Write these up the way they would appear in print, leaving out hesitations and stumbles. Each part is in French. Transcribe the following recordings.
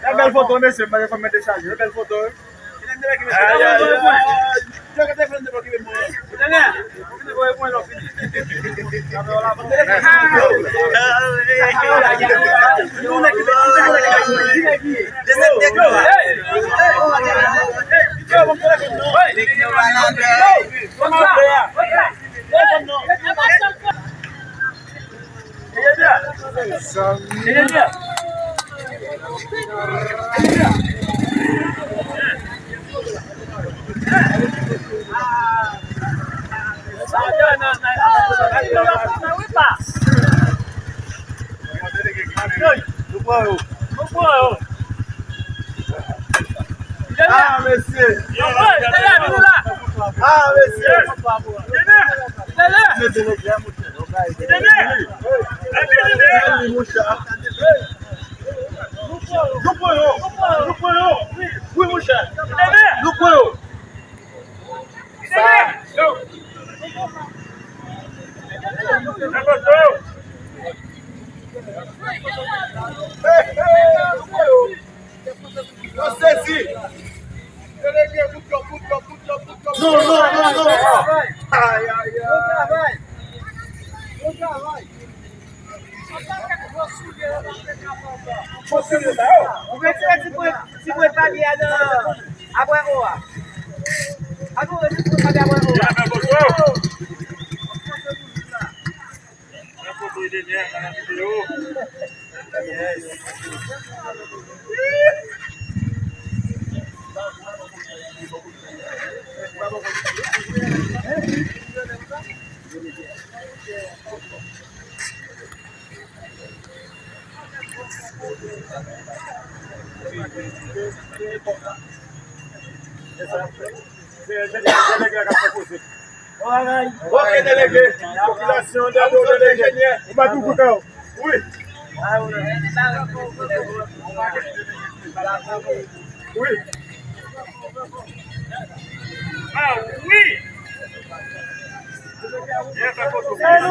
La belle photo, monsieur, je vais mettre charge. La belle photo. Ah, monsieur. Ah, monsieur. Oui, mon cher. Nous pouvons. Non, non, non, non. Aïe, aïe, aïe. Si vous pas bien après quoi? Ok, délégué. Population de délégué. On va tout couper. Oui. Oui. Ah oui. C'est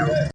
nous